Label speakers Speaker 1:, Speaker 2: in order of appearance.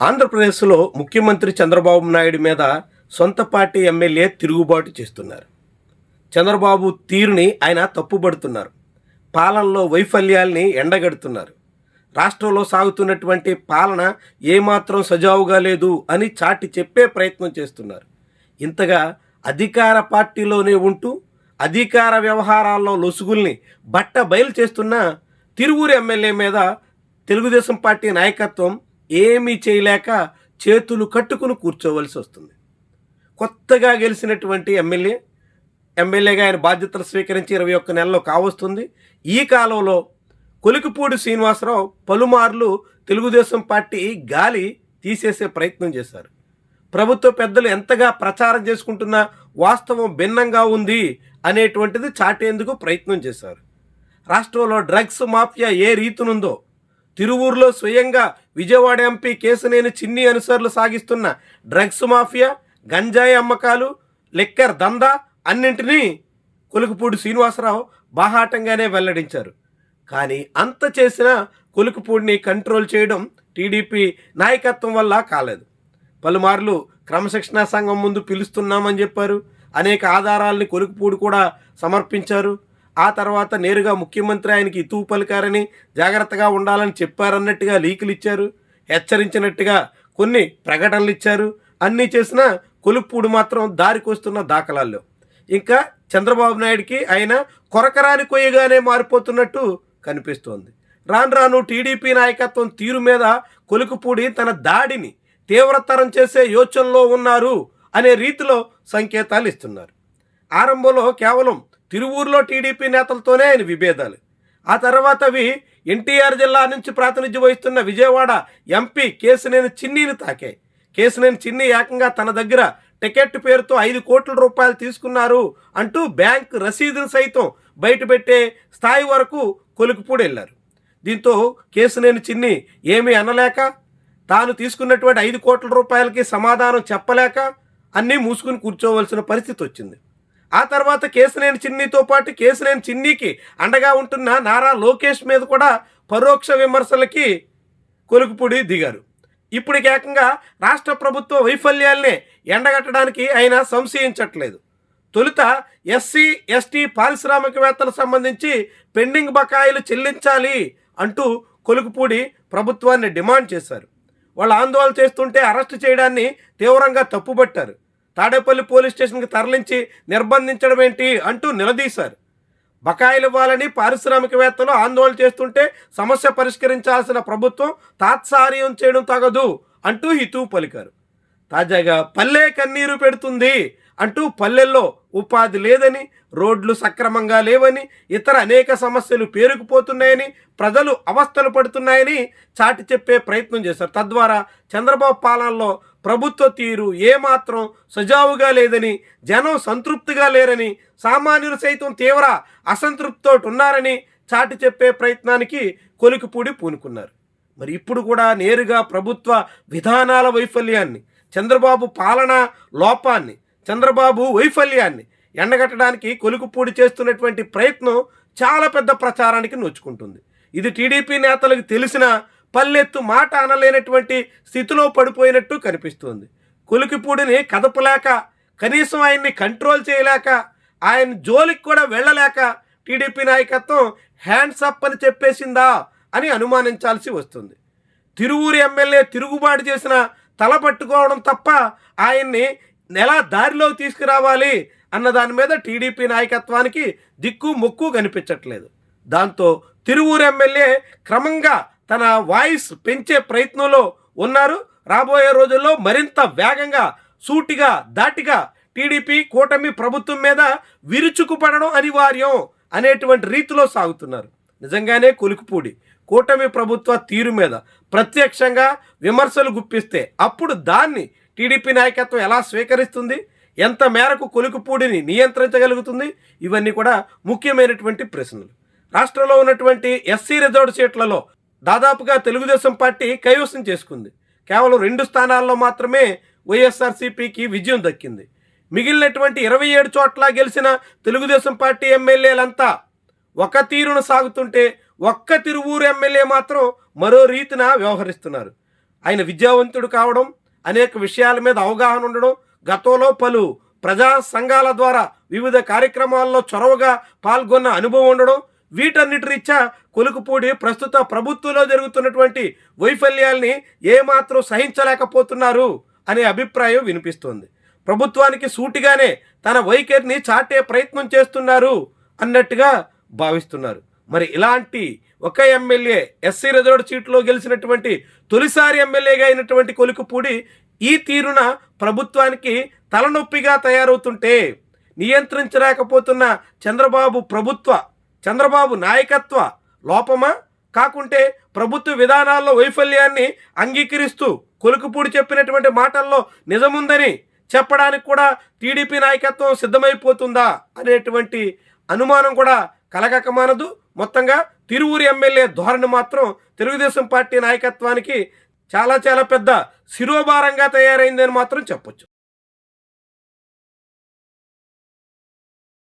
Speaker 1: ఆంధ్రప్రదేశ్లో ముఖ్యమంత్రి చంద్రబాబు నాయుడు మీద సొంత పార్టీ ఎమ్మెల్యే తిరుగుబాటు చేస్తున్నారు. చంద్రబాబు తీరుని ఆయన తప్పుబడుతున్నారు. పాలనలో వైఫల్యాల్ని ఎండగడుతున్నారు. రాష్ట్రంలో సాగుతున్నటువంటి పాలన ఏమాత్రం సజావుగా లేదు అని చాటి చెప్పే ప్రయత్నం చేస్తున్నారు. ఇంతగా అధికార పార్టీలోనే ఉంటూ అధికార వ్యవహారాల్లో లొసుగుల్ని బట్ట బయలు చేస్తున్న తిరువూరు ఎమ్మెల్యే మీద తెలుగుదేశం పార్టీ నాయకత్వం ఏమీ చేయలేక చేతులు కట్టుకుని కూర్చోవలసి వస్తుంది. కొత్తగా గెలిచినటువంటి ఎమ్మెల్యేగా ఆయన బాధ్యతలు స్వీకరించి 21 నెలలు కావస్తుంది. ఈ కాలంలో కొలికిపూడి శ్రీనివాసరావు పలుమార్లు తెలుగుదేశం పార్టీ గాలి తీసేసే ప్రయత్నం చేశారు. ప్రభుత్వ పెద్దలు ఎంతగా ప్రచారం చేసుకుంటున్నా వాస్తవం భిన్నంగా ఉంది అనేటువంటిది చాటేందుకు ప్రయత్నం చేశారు. రాష్ట్రంలో డ్రగ్స్ మాఫియా ఏ రీతినుందో, తిరువూరులో స్వయంగా విజయవాడ ఎంపీ కేశినేని చిన్ని అనుసరులు సాగిస్తున్న డ్రగ్స్ మాఫియా, గంజాయి అమ్మకాలు, లిక్కర్ దందా అన్నింటినీ కొలికిపూడి శ్రీనివాసరావు బాహాటంగానే వెల్లడించారు. కానీ అంత చేసినా కొలికిపూడిని కంట్రోల్ చేయడం టీడీపీ నాయకత్వం వల్ల కాలేదు. పలుమార్లు క్రమశిక్షణా సంఘం ముందు పిలుస్తున్నామని చెప్పారు. అనేక ఆధారాలని కొలికిపూడి కూడా సమర్పించారు. ఆ తర్వాత నేరుగా ముఖ్యమంత్రి ఆయనకి ఇతూ పలికారని, జాగ్రత్తగా ఉండాలని చెప్పారన్నట్టుగా లీకులు ఇచ్చారు. హెచ్చరించినట్టుగా కొన్ని ప్రకటనలు ఇచ్చారు. అన్నీ చేసినా కొలికిపూడి మాత్రం దారికొస్తున్న దాఖలాల్లో. ఇంకా చంద్రబాబు నాయుడికి ఆయన కొరకరాని కొయ్యగానే మారిపోతున్నట్టు కనిపిస్తోంది. రాను రాను టీడీపీ నాయకత్వం తీరు మీద కొలికిపూడి తన దాడిని తీవ్రతరం చేసే యోచనలో ఉన్నారు అనే రీతిలో సంకేతాలు ఇస్తున్నారు. ఆరంభంలో కేవలం తిరువూరులో టీడీపీ నేతలతోనే ఆయన విభేదాలు. ఆ తర్వాత అవి ఎన్టీఆర్ జిల్లా నుంచి ప్రాతినిధ్యం వహిస్తున్న విజయవాడ ఎంపీ కేశినేని చిన్నీని తాకాయి. కేశినేని చిన్ని ఏకంగా తన దగ్గర టికెట్ పేరుతో 5 కోట్ల రూపాయలు తీసుకున్నారు అంటూ బ్యాంక్ రసీదును సైతం బయటపెట్టే స్థాయి వరకు కొలికిపూడి వెళ్ళారు. దీంతో కేశినేని చిన్ని ఏమీ అనలేక, తాను తీసుకున్నటువంటి 5 కోట్ల రూపాయలకి సమాధానం చెప్పలేక అన్నీ మూసుకుని కూర్చోవలసిన పరిస్థితి వచ్చింది. ఆ తర్వాత కేశినేని చిన్నితో పాటు కేశినేని చిన్నికి అండగా ఉంటున్న నారా లోకేష్ మీద కూడా పరోక్ష విమర్శలకి కొలికిపూడి దిగారు. ఇప్పుడు ఏకంగా రాష్ట్ర ప్రభుత్వ వైఫల్యాల్నే ఎండగట్టడానికి ఆయన సంశయించట్లేదు. తొలుత ఎస్సీ ఎస్టీ పారిశ్రామికవేత్తలకు సంబంధించి పెండింగ్ బకాయిలు చెల్లించాలి అంటూ కొలికిపూడి ప్రభుత్వాన్ని డిమాండ్ చేశారు. వాళ్ళు ఆందోళన చేస్తుంటే అరెస్టు చేయడాన్ని తీవ్రంగా తప్పుబట్టారు. తాడేపల్లి పోలీస్ స్టేషన్కి తరలించి నిర్బంధించడం ఏంటి అంటూ నిలదీశారు. బకాయిలు ఇవ్వాలని పారిశ్రామికవేత్తలు ఆందోళన చేస్తుంటే సమస్య పరిష్కరించాల్సిన ప్రభుత్వం తాత్సార్యం చేయడం తగదు అంటూ హితవు పలికారు. తాజాగా పల్లె కన్నీరు పెడుతుంది అంటూ పల్లెల్లో ఉపాధి లేదని, రోడ్లు సక్రమంగా లేవని, ఇతర అనేక సమస్యలు పేరుకుపోతున్నాయని, ప్రజలు అవస్థలు పడుతున్నాయని చాటి చెప్పే ప్రయత్నం చేశారు. తద్వారా చంద్రబాబు పాలనలో ప్రభుత్వ తీరు ఏమాత్రం సజావుగా లేదని, జనం సంతృప్తిగా లేరని, సామాన్యులు సైతం తీవ్ర అసంతృప్తితో ఉన్నారని చాటి చెప్పే ప్రయత్నానికి కొలికిపూడి పూనుకున్నారు. మరి ఇప్పుడు కూడా నేరుగా ప్రభుత్వ విధానాల వైఫల్యాన్ని, చంద్రబాబు పాలనా లోపాన్ని, చంద్రబాబు వైఫల్యాన్ని ఎండగట్టడానికి కొలికిపూడి చేస్తున్నటువంటి ప్రయత్నం చాలా పెద్ద ప్రచారానికి నోచుకుంటుంది. ఇది టీడీపీ నేతలకు తెలిసిన పల్లెత్తు మాట అనలేనటువంటి స్థితిలో పడిపోయినట్టు కనిపిస్తోంది. కొలికిపూడిని కదపలేక, కనీసం ఆయన్ని కంట్రోల్ చేయలేక, ఆయన జోలికి కూడా వెళ్ళలేక టీడీపీ నాయకత్వం హ్యాండ్స్ అప్ అని చెప్పేసిందా అని అనుమానించాల్సి వస్తుంది. తిరువూరు ఎమ్మెల్యే తిరుగుబాటు చేసిన తల పట్టుకోవడం తప్ప ఆయన్ని ఎలా దారిలోకి తీసుకురావాలి అన్న దాని మీద టీడీపీ నాయకత్వానికి దిక్కు మొక్కు కనిపించట్లేదు. దాంతో తిరువూరు ఎమ్మెల్యే క్రమంగా తన వాయిస్ పెంచే ప్రయత్నంలో ఉన్నారు. రాబోయే రోజుల్లో మరింత వేగంగా, సూటిగా, ధాటిగా టీడీపీ కూటమి ప్రభుత్వం మీద విరుచుకుపడడం అనివార్యం అనేటువంటి రీతిలో సాగుతున్నారు. నిజంగానే కొలికిపూడి కూటమి ప్రభుత్వ తీరు మీద ప్రత్యక్షంగా విమర్శలు గుప్పిస్తే అప్పుడు దాన్ని టీడీపీ నాయకత్వం ఎలా స్వీకరిస్తుంది, ఎంత మేరకు కొలికిపూడిని నియంత్రించగలుగుతుంది, ఇవన్నీ కూడా ముఖ్యమైనటువంటి ప్రశ్నలు. రాష్ట్రంలో ఉన్నటువంటి ఎస్సీ రిజర్వ్డ్ సీట్లలో దాదాపుగా తెలుగుదేశం పార్టీ కైవసం చేసుకుంది. కేవలం 2 స్థానాల్లో మాత్రమే వైఎస్ఆర్సీపీకి విజయం దక్కింది. మిగిలినటువంటి 27 చోట్ల గెలిచిన తెలుగుదేశం పార్టీ ఎమ్మెల్యేలంతా ఒక తీరును సాగుతుంటే ఒక్క తిరువూరు ఎమ్మెల్యే మాత్రం మరో రీతిన వ్యవహరిస్తున్నారు. ఆయన విద్యావంతుడు కావడం, అనేక విషయాల మీద అవగాహన ఉండడం, గతంలో పలు ప్రజా సంఘాల ద్వారా వివిధ కార్యక్రమాల్లో చొరవగా పాల్గొన్న అనుభవం ఉండడం, వీటన్నిటి రీత్యా కొలుకుపూడి ప్రస్తుత ప్రభుత్వంలో జరుగుతున్నటువంటి వైఫల్యాల్ని ఏమాత్రం సహించలేకపోతున్నారు అనే అభిప్రాయం వినిపిస్తోంది. ప్రభుత్వానికి సూటిగానే తన వైఖరిని చాటే ప్రయత్నం చేస్తున్నారు అన్నట్టుగా భావిస్తున్నారు. మరి ఇలాంటి ఒక ఎమ్మెల్యే ఎస్సీ రిజర్వ్డ్ సీట్లో గెలిచినటువంటి తొలిసారి ఎమ్మెల్యేగా అయినటువంటి కొలుకుపూడి ఈ తీరున ప్రభుత్వానికి తలనొప్పిగా తయారవుతుంటే నియంత్రించలేకపోతున్న చంద్రబాబు నాయకత్వ లోపమా, కాకుంటే ప్రభుత్వ విధానాల్లో వైఫల్యాన్ని అంగీకరిస్తూ కొలుకుపూడి చెప్పినటువంటి మాటల్లో నిజముందని చెప్పడానికి కూడా టీడీపీ నాయకత్వం సిద్ధమైపోతుందా అనేటువంటి అనుమానం కూడా కలగక మానదు. మొత్తంగా తిరువూరు ఎమ్మెల్యే ధోరణి మాత్రం తెలుగుదేశం పార్టీ నాయకత్వానికి చాలా చాలా పెద్ద శిరోభారంగా తయారైందని మాత్రం చెప్పొచ్చు.